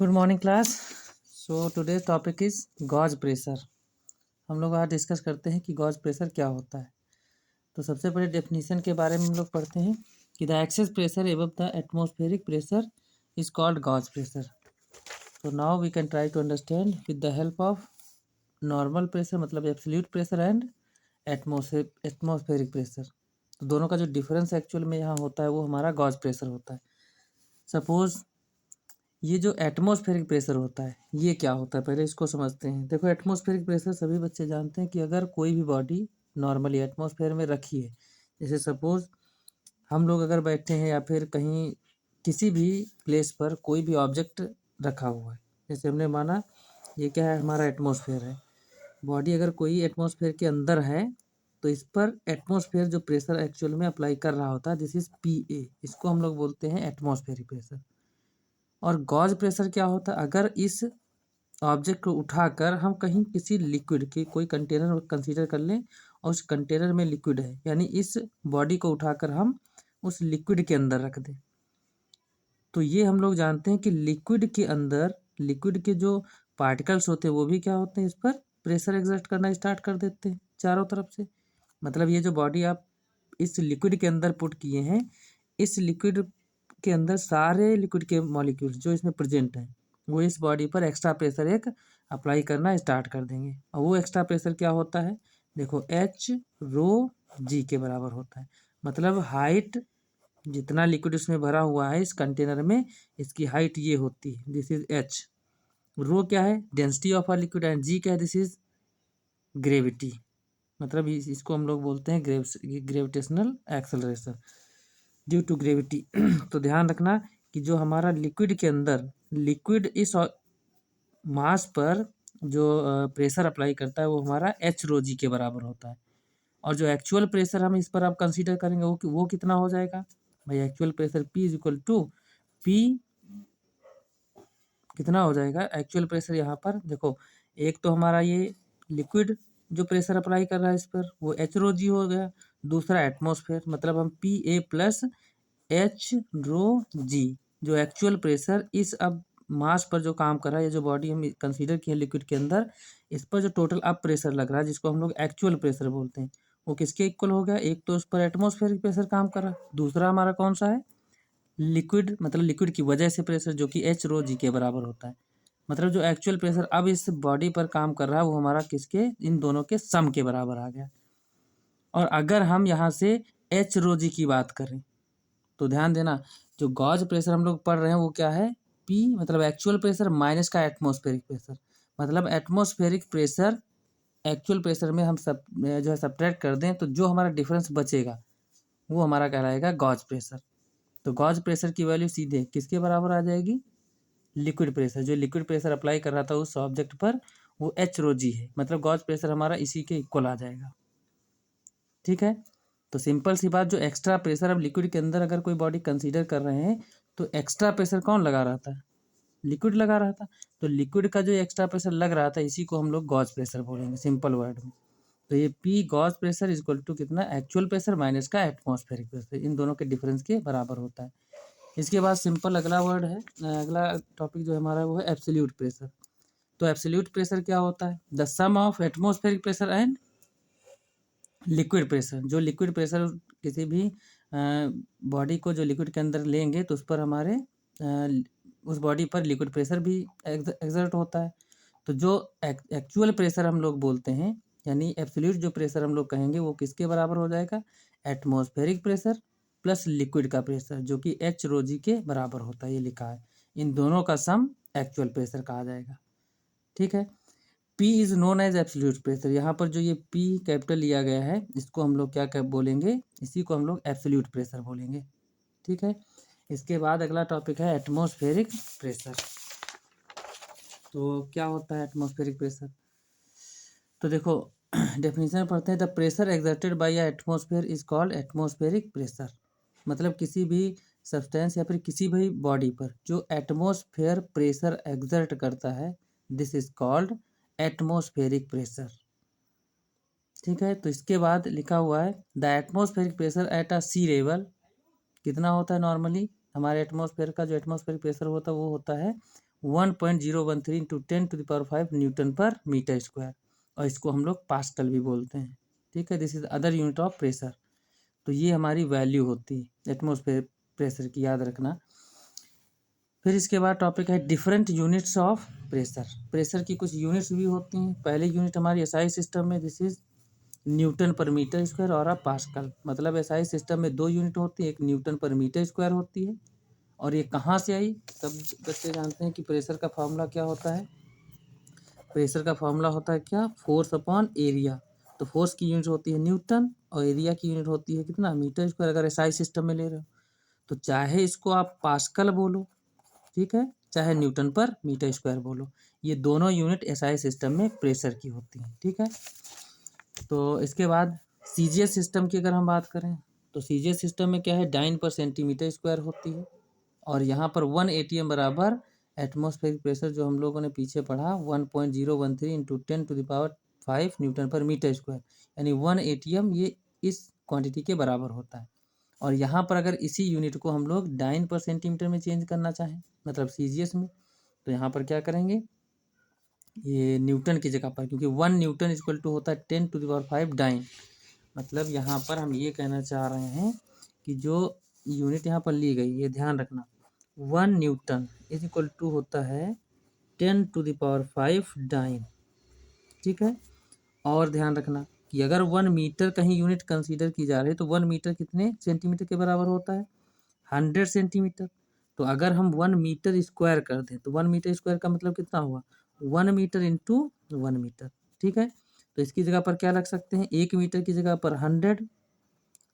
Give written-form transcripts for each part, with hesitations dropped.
Good morning class. So today's topic is gauge pressure. हम लोग आज डिस्कस करते हैं कि गॉज प्रेशर क्या होता है। तो सबसे पहले डेफिनेशन के बारे में हम लोग पढ़ते हैं कि the excess pressure above the atmospheric pressure is called gauge pressure. तो now we can try to understand with the help of normal pressure मतलब absolute pressure and atmospheric pressure. तो दोनों का जो डिफरेंस एक्चुअल में यहाँ होता है वो हमारा गॉज प्रेशर होता है। सपोज ये जो एटमॉस्फेरिक प्रेशर होता है ये क्या होता है, पहले इसको समझते हैं। देखो, एटमॉस्फेरिक प्रेशर सभी बच्चे जानते हैं कि अगर कोई भी बॉडी नॉर्मली एटमॉस्फेयर में रखी है, जैसे सपोज हम लोग अगर बैठे हैं या फिर कहीं किसी भी प्लेस पर कोई भी ऑब्जेक्ट रखा हुआ है, जैसे हमने माना ये क्या है, हमारा एटमॉस्फेयर है। बॉडी अगर कोई एटमॉस्फेयर के अंदर है तो इस पर एटमॉस्फेयर जो प्रेशर एक्चुअल में अप्लाई कर रहा होता है, दिस इज PA, इसको हम लोग बोलते हैं एटमॉस्फेरिक प्रेशर। और गॉज प्रेशर क्या होता है, अगर इस ऑब्जेक्ट को उठाकर हम कहीं किसी लिक्विड के कोई कंटेनर कंसीडर कर लें और उस कंटेनर में लिक्विड है, यानी इस बॉडी को उठाकर हम उस लिक्विड के अंदर रख दें, तो ये हम लोग जानते हैं कि लिक्विड के अंदर लिक्विड के जो पार्टिकल्स होते हैं वो भी क्या होते हैं, इस पर प्रेशर एग्जर्ट करना स्टार्ट कर देते हैं चारों तरफ से। मतलब ये जो बॉडी आप इस लिक्विड के अंदर पुट किए हैं, इस लिक्विड के अंदर सारे लिक्विड के मॉलिक्यूल्स जो इसमें प्रेजेंट हैं वो इस बॉडी पर एक्स्ट्रा प्रेशर एक अप्लाई करना स्टार्ट कर देंगे। और वो एक्स्ट्रा प्रेशर क्या होता है, देखो H ρg के बराबर होता है। मतलब हाइट जितना लिक्विड उसमें भरा हुआ है इस कंटेनर में, इसकी हाइट ये होती है, दिस इज H। रो क्या है, density of a liquid, and G क्या है, दिस इज ग्रेविटी। मतलब इसको हम लोग बोलते हैं gravitational acceleration due to gravity. तो ध्यान रखना कि जो हमारा लिक्विड के अंदर लिक्विड इस मास पर जो प्रेशर अप्लाई करता है वो हमारा H ρg के बराबर होता है। और जो एक्चुअल प्रेशर हम इस पर आप कंसीडर करेंगे वो कितना हो जाएगा भाई, actual pressure P is equal to P कितना हो जाएगा एक्चुअल प्रेशर। यहाँ पर देखो, एक तो हमारा ये लिक्विड जो प्रेशर अप्लाई कर रहा है इस पर वो H ρg हो गया, दूसरा एटमॉस्फेयर, मतलब हम PA प्लस H ρg जो एक्चुअल प्रेशर इस अब मास पर जो काम कर रहा है, ये जो बॉडी हम कंसीडर किए लिक्विड के अंदर, इस पर जो टोटल अब प्रेशर लग रहा है जिसको हम लोग एक्चुअल प्रेशर बोलते हैं, वो किसके इक्वल हो गया, एक तो उस पर एटमॉस्फेरिक प्रेशर काम कर रहा है, दूसरा हमारा कौन सा है, लिक्विड, मतलब लिक्विड की वजह से प्रेशर जो कि H ρg के बराबर होता है। मतलब जो एक्चुअल प्रेशर अब इस बॉडी पर काम कर रहा है वो हमारा किसके, इन दोनों के सम के बराबर आ गया। और अगर हम यहाँ से H ρg की बात करें तो ध्यान देना, जो गॉज प्रेशर हम लोग पढ़ रहे हैं वो क्या है, P मतलब एक्चुअल प्रेशर माइनस का एटमॉस्फेरिक प्रेशर। मतलब एटमॉस्फेरिक प्रेशर एक्चुअल प्रेशर में हम सब जो है सब्ट्रैक्ट कर दें तो जो हमारा डिफरेंस बचेगा वो हमारा कहलाएगा गॉज प्रेशर। तो गॉज प्रेशर की वैल्यू सीधे किसके बराबर आ जाएगी, लिक्विड प्रेशर, जो लिक्विड प्रेशर अप्लाई कर रहा था उस ऑब्जेक्ट पर वो H ρg है, मतलब गॉज प्रेशर हमारा इसी के इक्वल आ जाएगा। ठीक है, तो सिंपल सी बात, जो एक्स्ट्रा प्रेशर अब लिक्विड के अंदर अगर कोई बॉडी कंसीडर कर रहे हैं तो एक्स्ट्रा प्रेशर कौन लगा रहा था, लिक्विड लगा रहा था। तो लिक्विड का जो एक्स्ट्रा प्रेशर लग रहा था इसी को हम लोग गॉज प्रेशर बोलेंगे सिंपल वर्ड में। तो ये P gauge pressure is equal to कितना, एक्चुअल प्रेशर माइनस का एटमॉस्फेरिक प्रेशर, इन दोनों के डिफरेंस के बराबर होता है। इसके बाद सिंपल अगला वर्ड है, अगला टॉपिक जो हमारा वो है एब्सोल्यूट प्रेशर। तो एब्सोल्यूट प्रेशर क्या होता है, the sum of atmospheric pressure and liquid pressure. जो लिक्विड प्रेशर किसी भी बॉडी को जो लिक्विड के अंदर लेंगे तो उस पर हमारे उस बॉडी पर लिक्विड प्रेशर भी एक्सर्ट होता है। तो जो एक्चुअल प्रेशर हम लोग बोलते हैं, यानी एब्सोल्यूट जो प्रेशर हम लोग कहेंगे वो किसके बराबर हो जाएगा, एटमॉस्फेरिक प्रेशर प्लस लिक्विड का प्रेशर जो कि H ρg के बराबर होता है, ये लिखा है। इन दोनों का सम एक्चुअल प्रेशर कहा जाएगा। ठीक है, P is known as absolute pressure. यहाँ पर जो ये P कैपिटल लिया गया है इसको हम लोग क्या बोलेंगे, इसी को हम लोग एब्सोल्यूट प्रेशर बोलेंगे। ठीक है, इसके बाद अगला टॉपिक है एटमॉस्फेरिक प्रेशर। तो क्या होता है एटमॉस्फेरिक प्रेशर, तो देखो डेफिनेशन पढ़ते हैं, the pressure exerted by atmosphere is called atmospheric pressure. मतलब किसी भी सब्सटेंस या फिर किसी भी बॉडी पर जो एटमॉस्फेयर प्रेशर एक्सर्ट करता है, this is called atmospheric pressure. ठीक है, तो इसके बाद लिखा हुआ है the atmospheric pressure at a sea level कितना होता है, नॉर्मली हमारे एटमॉस्फेयर का जो एटमॉस्फेरिक प्रेशर होता है वो होता है 1.013 इंटू 10⁵ न्यूटन पर मीटर स्क्वायर, और इसको हम लोग पास्कल भी बोलते हैं। ठीक है, this is other unit of pressure. तो ये हमारी वैल्यू होती है एटमॉस्फेयर प्रेशर की, याद रखना। फिर इसके बाद टॉपिक है different units of pressure. Pressure की कुछ यूनिट्स भी होती हैं। पहले यूनिट हमारी एसआई सिस्टम में दिस इज न्यूटन पर मीटर स्क्वायर और पास्कल। मतलब एसआई सिस्टम में दो यूनिट होती है, एक न्यूटन पर मीटर स्क्वायर होती है। और ये कहाँ से आई? सब बच्चे जानते हैं कि प्रेशर का फॉर्मूला क्या होता है। प्रेशर का फॉर्मूला होता है क्या? Force upon area. तो फोर्स की यूनिट होती है न्यूटन और एरिया की यूनिट होती है कितना? मीटर स्क्वायर, अगर एसआई सिस्टम में ले रहे हो। तो चाहे इसको आप पास्कल बोलो, ठीक है, चाहे न्यूटन पर मीटर स्क्वायर बोलो, ये दोनों यूनिट एसआई सिस्टम में प्रेशर की होती हैं। ठीक है, तो इसके बाद सीजीएस सिस्टम की अगर हम बात करें तो सीजीएस सिस्टम में क्या है? डाइन पर सेंटीमीटर स्क्वायर होती है। और यहाँ पर 1 एटीएम बराबर एटमॉस्फेरिक प्रेशर जो हम लोगों ने पीछे पढ़ा 1.013 इंटू 10⁵ न्यूटन पर मीटर स्क्वायर, यानी 1 एटीएम ये इस क्वांटिटी के बराबर होता है। और यहाँ पर अगर इसी यूनिट को हम लोग डाइन पर सेंटीमीटर में चेंज करना चाहें, मतलब सीजीएस में, तो यहाँ पर क्या करेंगे? ये न्यूटन की जगह पर, क्योंकि 1 न्यूटन इक्वल टू होता है 10⁵ डाइन। मतलब यहाँ पर हम ये कहना चाह रहे हैं कि जो यूनिट यहाँ पर ली गई, ये ध्यान रखना, 1 न्यूटन इज इक्वल टू होता है 10⁵ डाइन। ठीक है, और ध्यान रखना कि अगर 1 मीटर कहीं यूनिट कंसीडर की जा रही है तो 1 मीटर कितने सेंटीमीटर के बराबर होता है? 100 सेंटीमीटर। तो अगर हम 1 मीटर स्क्वायर कर दें तो 1 मीटर स्क्वायर का मतलब कितना हुआ? 1 मीटर इंटू 1 मीटर। ठीक है, तो इसकी जगह पर क्या रख सकते हैं? 1 मीटर की जगह पर 100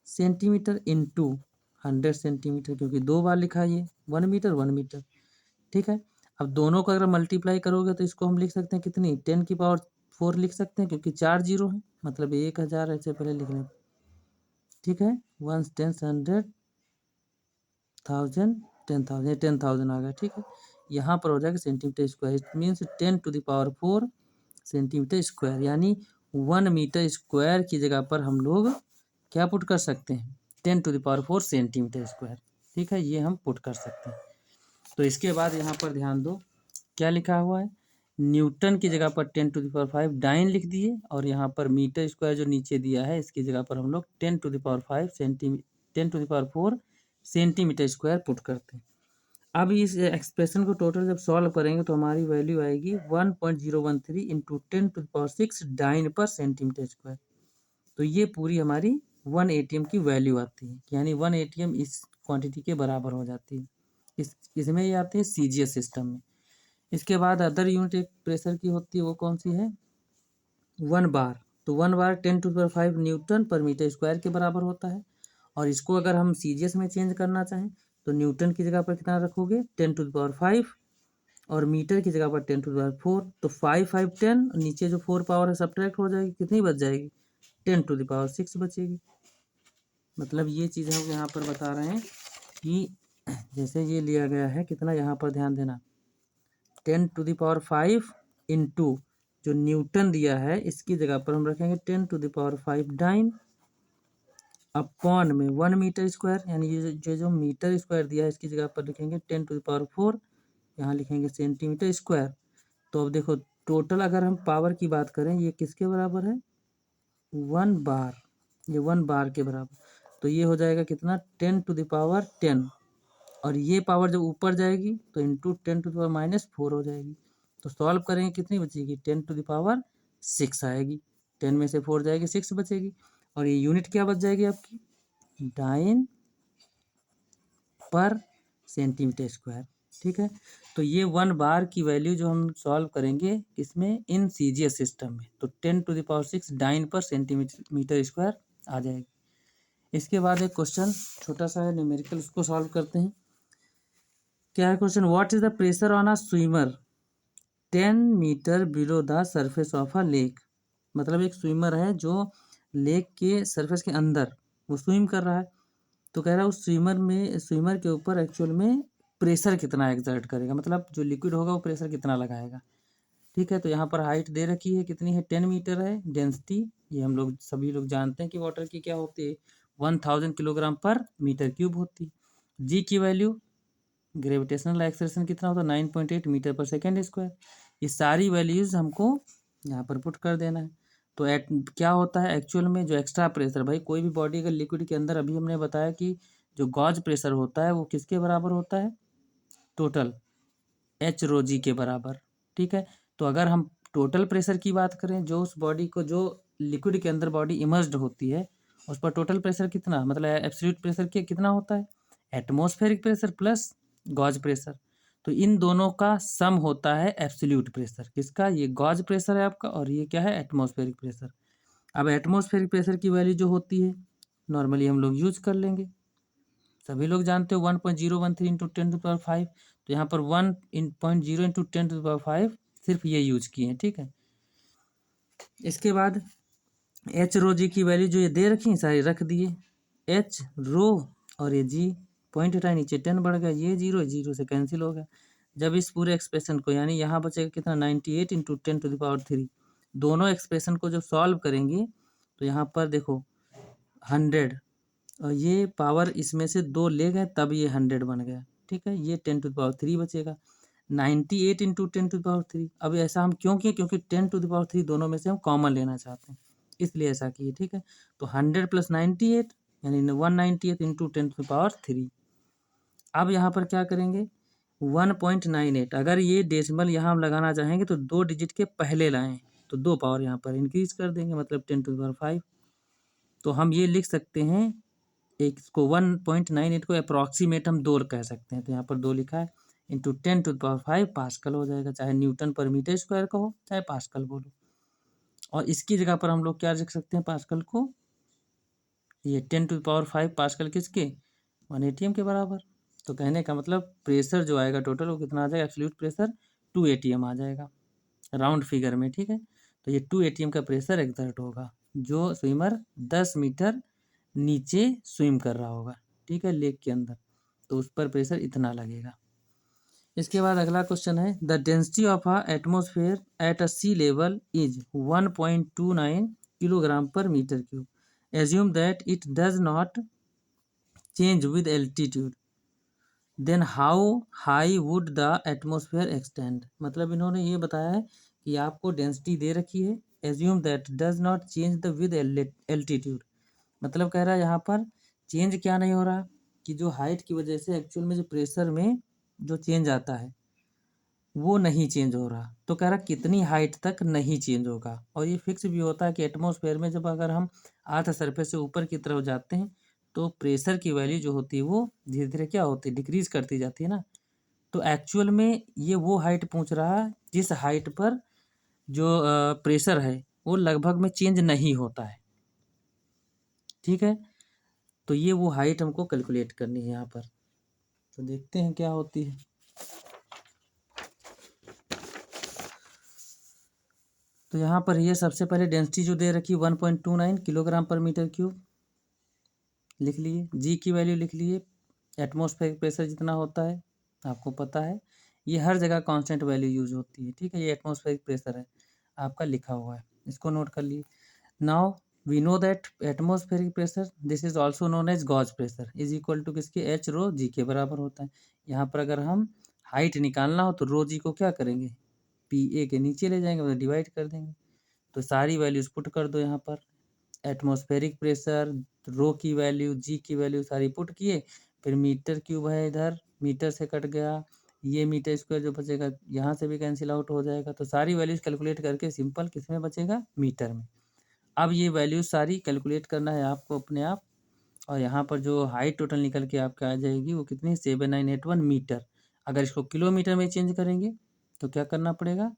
सेंटीमीटर इंटू 100 सेंटीमीटर, क्योंकि दो बार लिखा है ये 1 मीटर 1 मीटर। ठीक है, अब दोनों को अगर मल्टीप्लाई करोगे तो इसको हम लिख सकते हैं कितनी? 10⁴ लिख सकते हैं, क्योंकि 4 जीरो है, मतलब 1000 ऐसे पहले लिख लें। ठीक है, 1 10 100 1000 10,000, 10,000 आ गया। ठीक है, यहाँ पर हो जाएगा centimetre square. It means 10⁴ centimetre square, यानी 1 मीटर स्क्वायर की जगह पर हम लोग क्या पुट कर सकते हैं? 10⁴ सेंटीमीटर स्क्वायर। ठीक है, ये हम पुट कर सकते हैं। तो इसके बाद यहाँ पर ध्यान दो क्या लिखा हुआ है? न्यूटन की जगह पर 10⁵ डाइन लिख दिए, और यहाँ पर मीटर स्क्वायर जो नीचे दिया है इसकी जगह पर हम लोग 10⁵ सेंटीमीटर स्क्वायर पुट करते हैं। अब इस एक्सप्रेशन को टोटल जब सॉल्व करेंगे तो हमारी वैल्यू आएगी 1.013 इंटू 10⁶ डाइन पर सेंटीमीटर स्क्वायर। तो ये पूरी हमारी 1 एटीएम की वैल्यू आती है, यानी 1 एटीएम इस क्वांटिटी के बराबर हो जाती है। इसमें ये आती है सीजीएस सिस्टम में। इसके बाद अदर यूनिट एक प्रेशर की होती है, वो कौन सी है? 1 बार। तो 1 बार 10⁵ न्यूटन पर मीटर स्क्वायर के बराबर होता है। और इसको अगर हम सीजीएस में चेंज करना चाहें तो न्यूटन की जगह पर कितना रखोगे? 10⁵, और मीटर की जगह पर 10⁴। तो 5 5 10, नीचे जो 4 पावर है सब्ट्रैक्ट हो जाएगी, कितनी बच जाएगी? 10⁶ बचेगी। मतलब ये चीज़ हम यहाँ पर बता रहे हैं कि जैसे ये लिया गया है कितना, यहाँ पर ध्यान देना, 10⁵ इंटू जो न्यूटन दिया है इसकी जगह पर हम रखेंगे 10⁵ डाइन अपॉन में 1 मीटर स्क्वायर, यानी ये जो मीटर स्क्वायर दिया है इसकी जगह पर लिखेंगे 10⁴, यहाँ लिखेंगे सेंटीमीटर स्क्वायर। तो अब देखो टोटल अगर हम पावर की बात करें ये किसके बराबर है? 1 बार, ये 1 बार के बराबर। तो ये हो जाएगा कितना? 10⁻10, और ये पावर जब ऊपर जाएगी तो इंटू 10⁻⁻4 हो जाएगी। तो सॉल्व करेंगे कितनी बचेगी? 10⁻6 आएगी। 10 में से 4 जाएगी 6 बचेगी, और ये यूनिट क्या बच जाएगी आपकी? डाइन पर सेंटीमीटर स्क्वायर। ठीक है, तो ये 1 बार की वैल्यू जो हम सॉल्व करेंगे इसमें इन सीजीएस सिस्टम में, तो 10⁶ डाइन पर सेंटीमीटर स्क्वायर आ जाएगी। इसके बाद एक क्वेश्चन छोटा सा है न्यूमेरिकल, उसको सॉल्व करते हैं। क्या है question? What is the pressure on a swimmer 10 metre below the surface of a lake. मतलब एक स्विमर है जो लेक के सरफेस के अंदर वो स्विम कर रहा है। तो कह रहा है उस स्विमर के ऊपर एक्चुअल में प्रेशर कितना एग्जर्ट करेगा, मतलब जो लिक्विड होगा वो प्रेशर कितना लगाएगा। ठीक है, तो यहाँ पर हाइट दे रखी है कितनी है? 10 मीटर है। डेंसिटी ये हम लोग सभी लोग जानते हैं कि वाटर की क्या होती है? 1000 किलोग्राम पर मीटर क्यूब होती है। जी की वैल्यू ग्रेविटेशनल एक्सेलरेशन कितना होता है 9.8 मीटर पर सेकेंड स्क्वायर। ये सारी वैल्यूज़ हमको यहाँ पर पुट कर देना है। तो क्या होता है एक्चुअल में जो एक्स्ट्रा प्रेशर, भाई कोई भी बॉडी अगर लिक्विड के अंदर, अभी हमने बताया कि जो गॉज प्रेशर होता है वो किसके बराबर होता है, टोटल एच रो जी के बराबर। ठीक है, तो अगर हम टोटल प्रेशर की बात करें, जो उस बॉडी को, जो लिक्विड के अंदर बॉडी इमर्स्ड होती है, उस पर टोटल प्रेशर कितना, मतलब एब्सोल्यूट प्रेशर कितना होता है, atmospheric pressure plus gauge pressure. तो इन दोनों का सम होता है एब्सोल्यूट प्रेशर। किसका, ये गॉज प्रेशर है आपका, और ये क्या है, एटमॉस्फेरिक प्रेशर। अब एटमॉस्फेरिक प्रेशर की वैल्यू जो होती है नॉर्मली हम लोग यूज कर लेंगे, सभी लोग जानते हो 1.013 इंटू 10⁵ तो यहाँ पर 1.0 इंटू 10⁵ सिर्फ ये यूज किए हैं। ठीक है, इसके बाद एच रो जी की वैल्यू जो ये दे रखी है सारी रख दिए, एच रो और ये जी पॉइंट हटाए, नीचे 10 बढ़ गया, ये जीरो से कैंसिल हो गया। जब इस पूरे एक्सप्रेशन को, यानी यहाँ बचेगा कितना 98 इंटू 10⁵, दोनों एक्सप्रेशन को जब सॉल्व करेंगे तो यहाँ पर देखो 100, और ये पावर इसमें से 2 ले गए तब ये 100 बन गया। ठीक है, ये 10⁵ बचेगा, 98 इंटू 10⁵। अब ऐसा हम क्यों किए, क्योंकि 10⁵ दोनों में से हम कॉमन लेना चाहते हैं, इसलिए ऐसा किए। ठीक है, तो 100 प्लस 98 यानी 198 इंटू 10⁵। अब यहाँ पर क्या करेंगे, 1.98, अगर ये डेसिमल यहाँ हम लगाना चाहेंगे तो 2 डिजिट के पहले लाएं, तो 2 पावर यहाँ पर इंक्रीज कर देंगे, मतलब 10⁵। तो हम ये लिख सकते हैं, एक इसको 1.98 को अप्रॉक्सीमेट हम 2 कह सकते हैं, तो यहाँ पर 2 लिखा है, इंटू 10⁵ पास्कल हो जाएगा, चाहे न्यूटन पर मीटर स्क्वायर का हो चाहे पास्कल बोलो। और इसकी जगह पर हम लोग क्या लिख सकते हैं पास्कल को, ये 10⁵ पास्कल किसके, 1 ATM के बराबर। तो कहने का मतलब प्रेशर जो आएगा टोटल वो कितना आ जाएगा, एब्सोल्यूट प्रेशर 2 ATM आ जाएगा राउंड फिगर में। ठीक है, तो ये 2 ATM का प्रेशर एक्सर्ट होगा, जो स्विमर 10 मीटर नीचे स्विम कर रहा होगा। ठीक है, लेक के अंदर, तो उस पर प्रेशर इतना लगेगा। इसके बाद अगला क्वेश्चन है, the density of a atmosphere at a sea level is 1.29 kilogram per metre cube, assume that it does not change with altitude, then how high would the atmosphere extend. मतलब इन्होंने ये बताया है कि आपको डेंसिटी दे रखी है, assume that does not change the with altitude, मतलब कह रहा है यहाँ पर चेंज क्या नहीं हो रहा, कि जो हाइट की वजह से एक्चुअल में जो प्रेशर में जो चेंज आता है वो नहीं चेंज हो रहा। तो कह रहा कितनी हाइट तक नहीं चेंज होगा, और ये फिक्स भी होता है कि एटमॉस्फेयर में जब अगर हम अर्थ सरफेस से ऊपर की तरफ जाते हैं तो प्रेशर की वैल्यू जो होती है वो धीरे धीरे क्या होती है, डिक्रीज करती जाती है ना। तो एक्चुअल में ये वो हाइट पूछ रहा है जिस हाइट पर जो प्रेशर है वो लगभग में चेंज नहीं होता है। ठीक है, तो ये वो हाइट हमको कैलकुलेट करनी है यहाँ पर, तो देखते हैं क्या होती है। तो यहाँ पर ये सबसे पहले डेंसिटी जो दे रखी 1.29 किलोग्राम पर मीटर क्यूब लिख लिए, जी की वैल्यू लिख लिए, एटमॉस्फेरिक प्रेशर जितना होता है आपको पता है, ये हर जगह कांस्टेंट वैल्यू यूज होती है। ठीक है, ये एटमॉस्फेरिक प्रेशर है आपका लिखा हुआ है, इसको नोट कर लिए। Now we know that atmospheric pressure this is also known as gauge pressure is equal to किसके, एच रो जी के बराबर होता है। यहाँ पर अगर हम हाइट निकालना हो तो रो जी को क्या करेंगे, पी ए के नीचे ले जाएंगे, मतलब डिवाइड कर देंगे। तो सारी वैल्यूज पुट कर दो यहाँ पर, एटमॉस्फेरिक प्रेशर, रो की वैल्यू, जी की वैल्यू सारी पुट किए, फिर मीटर क्यूब है इधर, मीटर से कट गया, ये मीटर स्क्वायर जो बचेगा यहाँ से भी कैंसिल आउट हो जाएगा। तो सारी वैल्यूज कैलकुलेट करके सिंपल किस में बचेगा, मीटर में। अब ये वैल्यूज सारी कैलकुलेट करना है आपको अपने आप, और यहाँ पर जो हाइट टोटल निकल के आपके आ जाएगी वो कितनी, 7981 मीटर। अगर इसको किलोमीटर में चेंज करेंगे तो क्या करना पड़ेगा,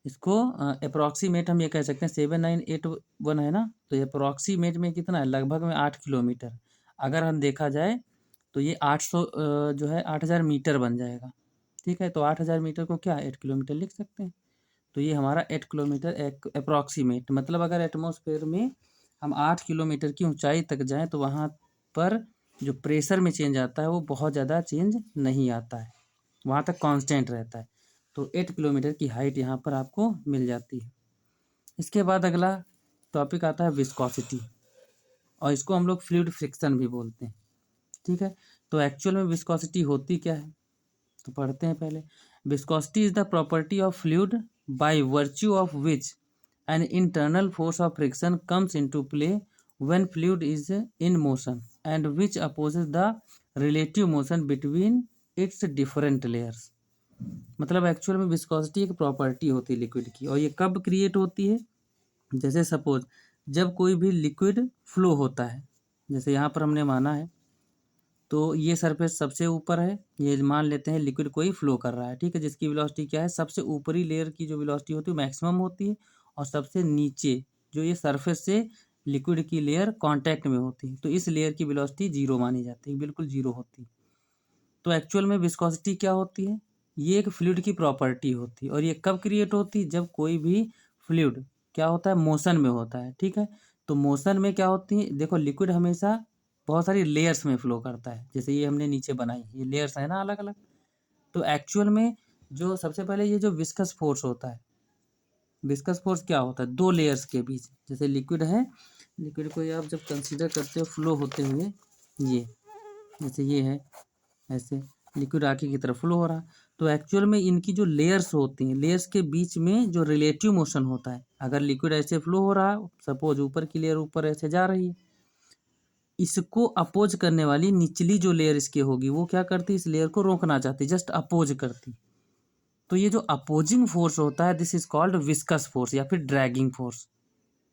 इसको अप्रॉक्सीमेट हम ये कह सकते हैं 7981 है ना, तो ये अप्रॉक्सीमेट में कितना है, लगभग में 8 किलोमीटर। अगर हम देखा जाए तो ये 800 जो है 8000 मीटर बन जाएगा। ठीक है, तो 8000 मीटर को क्या 8 किलोमीटर लिख सकते हैं। तो ये हमारा 8 किलोमीटर एक अप्रॉक्सीमेट, मतलब अगर एटमॉस्फेयर में हम 8 किलोमीटर की ऊंचाई तक जाएं तो वहाँ पर जो प्रेशर में चेंज आता है वो बहुत ज़्यादा चेंज नहीं आता है, वहाँ तक कांस्टेंट रहता है। तो 8 किलोमीटर की हाइट यहाँ पर आपको मिल जाती है। इसके बाद अगला टॉपिक आता है विस्कोसिटी, और इसको हम लोग फ्लूइड फ्रिक्शन भी बोलते हैं। ठीक है, तो एक्चुअल में विस्कोसिटी होती क्या है, तो पढ़ते हैं पहले। Viscosity is the property of fluid by virtue of which an internal force of friction comes into play when fluid is in motion and which opposes the relative motion between its different layers. मतलब actual में viscosity एक property होती है liquid की, और ये कब create होती है, जैसे सपोज जब कोई भी लिक्विड फ्लो होता है, जैसे यहाँ पर हमने माना है तो ये सरफेस सबसे ऊपर है, ये मान लेते हैं लिक्विड कोई फ्लो कर रहा है, ठीक है, जिसकी वेलोसिटी क्या है, सबसे ऊपरी लेयर की जो वेलोसिटी होती है मैक्सिमम होती है, और सबसे नीचे जो ये सरफेस से लिक्विड की लेयर कांटेक्ट में होती है तो इस लेयर की वेलोसिटी जीरो मानी जाती है, बिल्कुल जीरो होती है। तो एक्चुअल में विस्कोसिटी क्या होती है, ये एक फ्लूइड की प्रॉपर्टी होती है, और ये कब क्रिएट होती है, जब कोई भी फ्लूइड क्या होता है, मोशन में होता है, ठीक है। तो मोशन में क्या होती है, देखो लिक्विड हमेशा बहुत सारी लेयर्स में फ्लो करता है, जैसे ये हमने नीचे बनाई ये लेयर्स है ना अलग अलग। तो एक्चुअल में जो सबसे पहले ये जो विस्कस फोर्स होता है, विस्कस फोर्स क्या होता है, दो लेयर्स के बीच, जैसे लिक्विड है, लिक्विड को ये आप जब कंसीडर करते हो फ्लो होते हुए, ये जैसे ये है ऐसे लिक्विड आगे की तरफ फ्लो हो रहा, तो एक्चुअल में इनकी जो लेयर्स होती हैं, लेयर्स के बीच में जो रिलेटिव मोशन होता है, अगर लिक्विड ऐसे फ्लो हो रहा है, सपोज ऊपर की लेयर ऊपर ऐसे जा रही है, इसको अपोज करने वाली निचली जो लेयर इसकी होगी वो क्या करती, इस लेयर को रोकना चाहती, जस्ट अपोज करती। तो ये जो अपोजिंग फोर्स होता है this is called viscous force या फिर ड्रैगिंग फोर्स।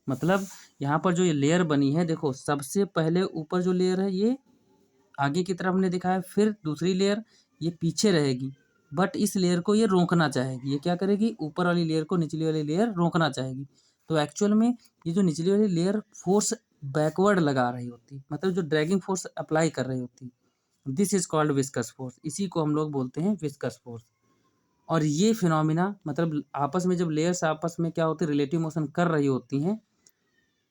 मतलब यहाँ पर जो ये लेयर बनी है, देखो सबसे पहले ऊपर जो लेयर है ये आगे की तरफ हमने दिखाया, फिर दूसरी लेयर ये पीछे रहेगी, बट इस लेयर को ये रोकना चाहेगी, ये क्या करेगी, ऊपर वाली लेयर को निचली वाली लेयर रोकना चाहेगी। तो एक्चुअल में ये जो निचली वाली लेयर फोर्स बैकवर्ड लगा रही होती, मतलब जो ड्रैगिंग फोर्स अप्लाई कर रही होती, this is called viscous force, इसी को हम लोग बोलते हैं विस्कस फोर्स। और ये फिनोमिना मतलब आपस में जब लेयर्स आपस में क्या होती है, रिलेटिव मोशन कर रही होती हैं,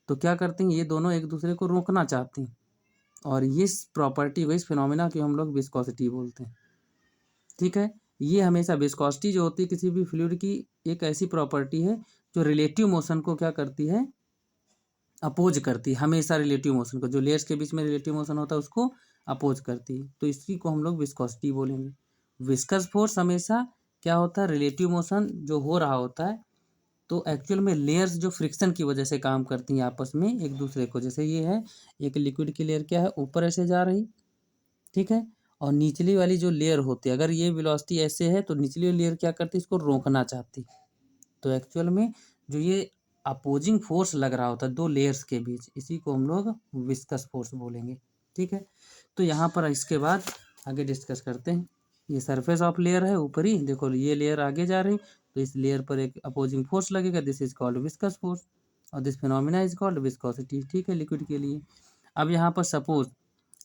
तो क्या करती हैं, ये दोनों एक दूसरे को रोकना चाहती हैं, और इस प्रॉपर्टी को, इस फिनोमिना की हम लोग विस्कोसिटी बोलते हैं, ठीक है। ये हमेशा विस्कोसिटी जो होती है किसी भी फ्लूइड की एक ऐसी प्रॉपर्टी है जो रिलेटिव मोशन को क्या करती है, अपोज करती है, हमेशा रिलेटिव मोशन को, जो लेयर्स के बीच में रिलेटिव मोशन होता है उसको अपोज करती है, तो इसी को हम लोग विस्कोसिटी बोलेंगे। विस्कस फोर्स हमेशा क्या होता है, रिलेटिव मोशन जो हो रहा होता है, तो एक्चुअल में लेयर्स जो फ्रिक्शन की वजह से काम करती हैं आपस में एक दूसरे को, जैसे ये है एक लिक्विड की लेयर क्या है ऊपर ऐसे जा रही, ठीक है, और निचली वाली जो लेयर होती है, अगर ये वेलोसिटी ऐसे है तो निचली वाली लेयर क्या करती है, इसको रोकना चाहती। तो एक्चुअल में जो ये अपोजिंग फोर्स लग रहा होता है दो लेयर्स के बीच, इसी को हम लोग विस्कस फोर्स बोलेंगे, ठीक है। तो यहाँ पर इसके बाद आगे डिस्कस करते हैं। ये सरफेस ऑफ लेयर है ऊपरी, देखो ये लेयर आगे जा रही, तो इस लेयर पर एक अपोजिंग फोर्स लगेगा, this is called viscous force, और this phenomena is called viscosity, ठीक है, लिक्विड के लिए। अब यहाँ पर सपोज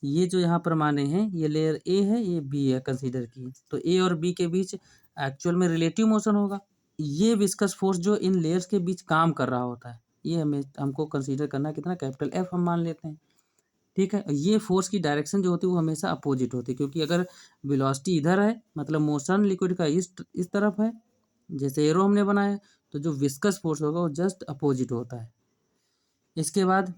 ये जो यहाँ पर माने हैं, ये लेयर ए है ये बी है कंसीडर की, तो ए और बी के बीच एक्चुअल में रिलेटिव मोशन होगा, ये विस्कस फोर्स जो इन लेयर्स के बीच काम कर रहा होता है, ये हमको कंसीडर करना है कितना, कैपिटल एफ हम मान लेते हैं, ठीक है। ये फोर्स की डायरेक्शन जो होती है वो हमेशा अपोजिट होती है, क्योंकि अगर वेलोसिटी इधर है मतलब मोशन लिक्विड का इस तरफ है, जैसे एरो हमने बनाया, तो जो विस्कस फोर्स होगा वो जस्ट अपोजिट होता है। इसके बाद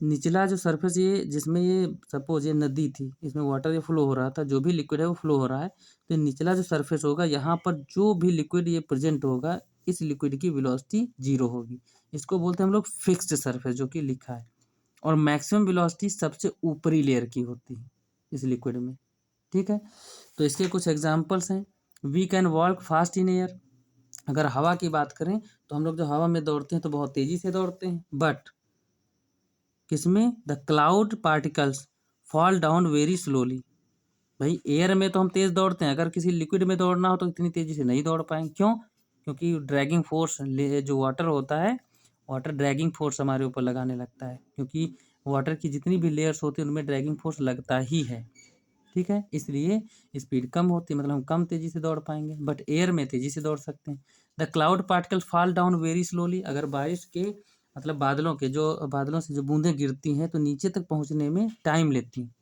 निचला जो सरफेस ये जिसमें ये सपोज ये नदी थी, इसमें वाटर ये फ्लो हो रहा था, जो भी लिक्विड है वो फ्लो हो रहा है, तो निचला जो सरफेस होगा यहाँ पर जो भी लिक्विड ये प्रेजेंट होगा, इस लिक्विड की वेलोसिटी जीरो होगी, इसको बोलते हैं हम लोग फिक्स्ड सरफेस, जो कि लिखा है। और मैक्सिमम वेलोसिटी सबसे ऊपरी लेयर की होती है इस लिक्विड में, ठीक है। तो इसके कुछ एग्जांपल्स हैं, we can walk fast in air, अगर हवा की बात करें तो हम लोग जो हवा में दौड़ते हैं तो बहुत तेजी से दौड़ते हैं, बट किसमें, the cloud particles fall down very slowly. भाई एयर में तो हम तेज दौड़ते हैं, अगर किसी लिक्विड में दौड़ना हो तो इतनी तेजी से नहीं दौड़ पाएंगे, क्यों, क्योंकि ड्रैगिंग फोर्स जो वाटर होता है, वाटर ड्रैगिंग फोर्स हमारे ऊपर लगाने लगता है, क्योंकि वाटर की जितनी भी लेयर्स होती है उनमें ड्रैगिंग फोर्स लगता ही है, ठीक है, इसलिए स्पीड कम होती है, मतलब हम कम तेजी से दौड़ पाएंगे, बट एयर में तेजी से दौड़ सकते हैं। The cloud particle fall down very slowly, अगर बारिश के मतलब बादलों से जो बूंदें गिरती हैं तो नीचे तक पहुंचने में टाइम लेती हैं,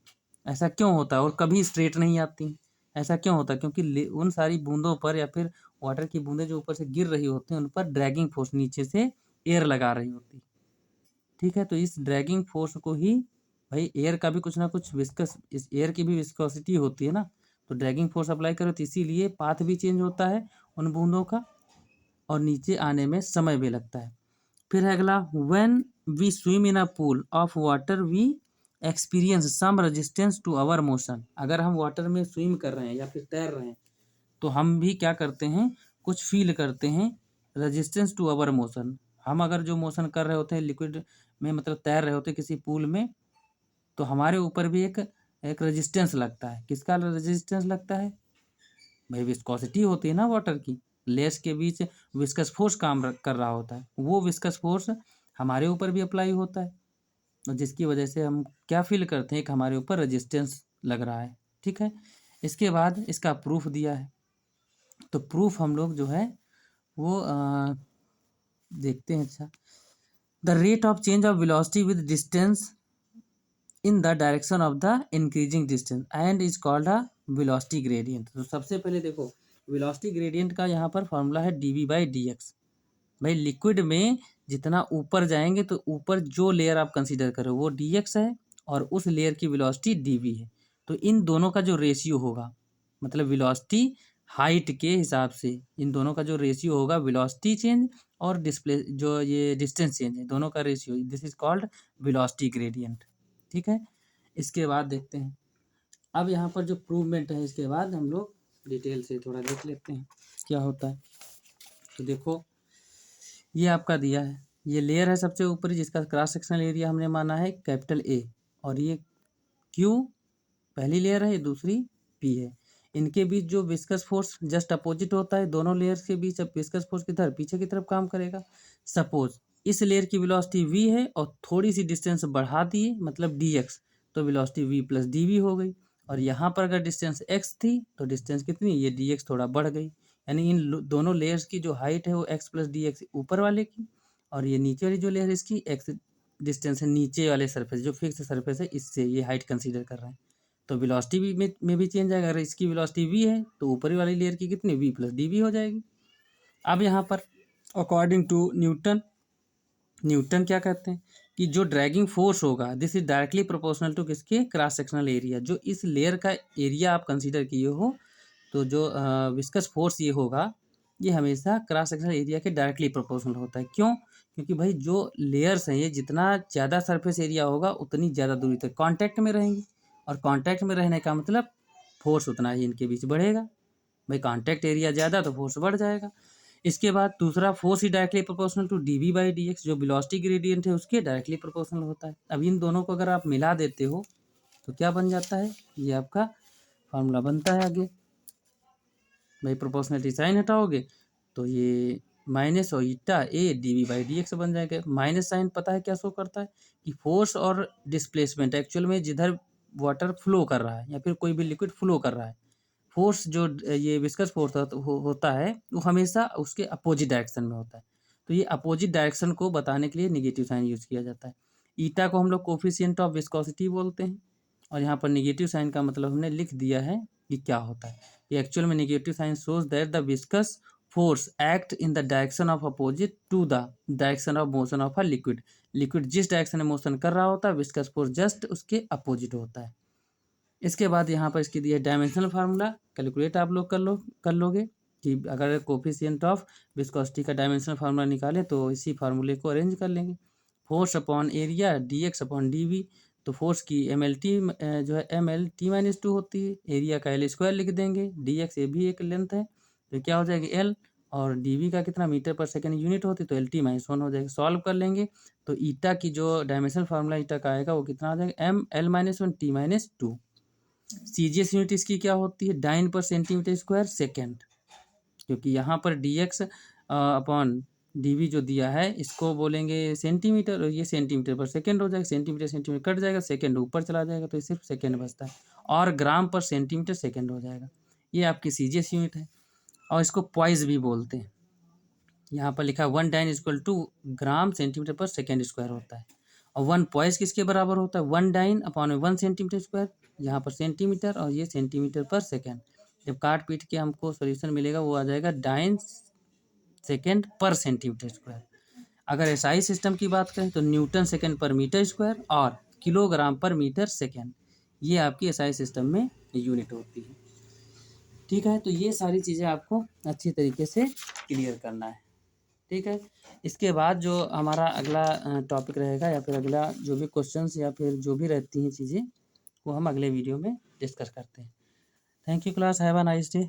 ऐसा क्यों होता है, और कभी स्ट्रेट नहीं आती, ऐसा क्यों होता है, क्योंकि उन सारी बूंदों पर या फिर वाटर की बूंदें जो ऊपर से गिर रही होती हैं उन पर ड्रैगिंग फोर्स नीचे से एयर लगा रही होती है, ठीक है। तो इस ड्रैगिंग फोर्स को ही, भाई एयर का भी कुछ ना कुछ विस्कस, इस एयर की भी विस्कोसिटी होती है ना, तो ड्रैगिंग फोर्स अप्लाई करो तो इसीलिए पाथ भी चेंज होता है उन बूंदों का, और नीचे आने में समय भी लगता है। फिर है अगला, when we swim in a pool of water we experience some resistance to our motion. अगर हम वाटर में स्विम कर रहे हैं या फिर तैर रहे हैं तो हम भी क्या करते हैं, कुछ फील करते हैं रेजिस्टेंस टू आवर मोशन। हम अगर जो मोशन कर रहे होते हैं लिक्विड में, मतलब तैर रहे होते हैं किसी पूल में, तो हमारे ऊपर भी एक एक रेजिस्टेंस लगता है। किसका रेजिस्टेंस लगता है भाई? विस्कोसिटी होती है ना वाटर की, लेयर्स के बीच विस्कस फोर्स कर रहा होता है, वो विस्कस फोर्स हमारे ऊपर भी अप्लाई होता है, और जिसकी वजह से हम क्या फील करते हैं कि हमारे ऊपर रेजिस्टेंस लग रहा है। ठीक है, इसके बाद इसका प्रूफ दिया है। तो प्रूफ हम लोग जो है वो देखते हैं। अच्छा, the rate of change of velocity with distance in the direction of the increasing distance and is called a velocity gradient. तो सबसे पहले देखो, वेलोसिटी ग्रेडियंट का यहाँ पर फॉर्मूला है dv/dx। भाई लिक्विड में जितना ऊपर जाएंगे तो ऊपर जो लेयर आप कंसीडर करो वो dx है, और उस लेयर की वेलोसिटी dv है। तो इन दोनों का जो रेशियो होगा, मतलब वेलोसिटी हाइट के हिसाब से इन दोनों का जो रेशियो होगा, वेलोसिटी चेंज और डिस्प्ले जो ये डिस्टेंस चेंज है, दोनों का ratio, this is called velocity gradient. ठीक है, इसके बाद देखते हैं। अब यहाँ पर जो प्रूवमेंट है, इसके बाद हम लोग डिटेल से थोड़ा देख लेते हैं क्या होता है। तो देखो, ये आपका दिया है, ये लेयर है सबसे ऊपरी जिसका क्रॉस सेक्शनल एरिया हमने माना है कैपिटल ए, और ये क्यू पहली लेयर है, ये दूसरी पी है। इनके बीच जो विस्कस फोर्स जस्ट अपोजिट होता है, दोनों लेयर्स के बीच अब विस्कस फोर्स किधर, पीछे की तरफ काम करेगा। सपोज इस लेयर की वेलोसिटी v है और थोड़ी सी डिस्टेंस बढ़ा दिए, मतलब dx, तो वेलोसिटी v प्लस dv हो गई। और यहाँ पर अगर डिस्टेंस x थी तो डिस्टेंस कितनी, ये dx थोड़ा बढ़ गई। यानी इन दोनों लेयर्स की जो हाइट है वो x प्लस dx ऊपर वाले की, और ये नीचे वाली जो लेयर इसकी x डिस्टेंस है नीचे वाले सरफेस, जो फिक्स सरफेस है, इससे ये हाइट कंसीडर कर रहे हैं। तो वेलोसिटी भी में भी चेंज आएगा। अगर इसकी वेलोसिटी v है तो ऊपरी वाली लेयर की कितनी, v प्लस dv हो जाएगी। अब यहाँ पर अकॉर्डिंग टू न्यूटन, न्यूटन क्या कहते हैं कि जो ड्रैगिंग फोर्स होगा this is directly proportional to किसके, क्रॉस सेक्शनल एरिया। जो इस लेयर का एरिया आप कंसीडर किए हो, तो जो विस्कस फोर्स ये होगा, ये हमेशा क्रॉस सेक्शनल एरिया के डायरेक्टली प्रोपोर्शनल होता है। क्यों? क्योंकि भाई जो लेयर्स हैं ये जितना ज़्यादा सरफेस एरिया होगा उतनी ज़्यादा दूरी तक कांटेक्ट में रहेंगी, और कांटेक्ट में रहने का मतलब फोर्स उतना ही इनके बीच बढ़ेगा। भाई कांटेक्ट एरिया ज़्यादा तो फोर्स बढ़ जाएगा। इसके बाद दूसरा, फोर्स ही डायरेक्टली प्रोपोर्शनल टू dv/dx, जो वेलोसिटी ग्रेडियंट है उसके डायरेक्टली प्रोपोर्शनल होता है। अब इन दोनों को अगर आप मिला देते हो तो क्या बन जाता है, ये आपका फार्मूला बनता है आगे। भाई प्रोपोर्शनलिटी साइन हटाओगे तो ये माइनस और ईटा ए dv/dx बन जाएगा। माइनस साइन पता है क्या शो करता है कि फोर्स और डिस्प्लेसमेंट, एक्चुअल में जिधर वाटर फ्लो कर रहा है या फिर कोई भी लिक्विड फ्लो कर रहा है, फोर्स जो ये विस्कस फोर्स होता है वो हमेशा उसके अपोजिट डायरेक्शन में होता है। तो ये अपोजिट डायरेक्शन को बताने के लिए निगेटिव साइन यूज किया जाता है। ईटा को हम लोग कोफिशिएंट ऑफ विस्कोसिटी बोलते हैं, और यहाँ पर निगेटिव साइन का मतलब हमने लिख दिया है कि क्या होता है। ये एक्चुअल में negative sign shows that the viscous force act in the direction of opposite to the direction of motion of a liquid. Liquid जिस डायरेक्शन में मोशन कर रहा होता है, विस्कस फोर्स जस्ट उसके अपोजिट होता है। इसके बाद यहाँ पर इसकी दिया डायमेंशनल फार्मूला, कैलकुलेट आप लोग कर लोगे कि अगर कोफिशिएंट ऑफ विस्कोसिटी का डायमेंशनल फार्मूला निकालें तो इसी फार्मूले को अरेंज कर लेंगे। Force upon area dx upon dv। तो फोर्स की mlt जो है mlt-2 होती है, एरिया का l स्क्वायर लिख देंगे, dx ये भी एक लेंथ है तो क्या हो जाएगी l, और dv का कितना मीटर पर सेकेंड यूनिट होती है तो lt-1 हो जाएगा। सॉल्व कर लेंगे तो ईटा की जो डायमेंशनल फार्मूला ईटा का आएगा वो कितना आ जाएगा, m l-1 t-2। CGS unit इसकी क्या होती है, डाइन पर सेंटीमीटर स्क्वायर सेकेंड, क्योंकि यहाँ पर dx अपॉन dv जो दिया है इसको बोलेंगे सेंटीमीटर, और ये सेंटीमीटर पर सेकेंड हो जाएगा। सेंटीमीटर सेंटीमीटर कट जाएगा, सेकेंड ऊपर चला जाएगा तो ये सिर्फ सेकेंड बचता है, और ग्राम पर सेंटीमीटर सेकेंड हो जाएगा। ये आपकी सीजीएस यूनिट है, और इसको पॉइस भी बोलते हैं। यहाँ पर लिखा है 1 dyne equal to gram centimetre पर सेकेंड स्क्वायर होता है, और 1 पॉइस किसके बराबर होता है, 1 डाइन अपॉन 1 सेंटीमीटर स्क्वायर, यहाँ पर सेंटीमीटर और ये सेंटीमीटर पर सेकेंड। जब काट पीट के हमको सॉल्यूशन मिलेगा वो आ जाएगा डाइन सेकेंड पर सेंटीमीटर स्क्वायर। अगर एसआई सिस्टम की बात करें तो न्यूटन सेकेंड पर मीटर स्क्वायर और किलोग्राम पर मीटर सेकेंड, ये आपकी एसआई सिस्टम में यूनिट होती है। ठीक है, तो ये सारी चीज़ें आपको अच्छी तरीके से क्लियर करना है। ठीक है, इसके बाद जो हमारा अगला टॉपिक रहेगा या फिर अगला जो भी क्वेश्चंस या फिर जो भी रहती हैं चीज़ें, वो हम अगले वीडियो में डिस्कस करते हैं। Thank you class, have a nice day.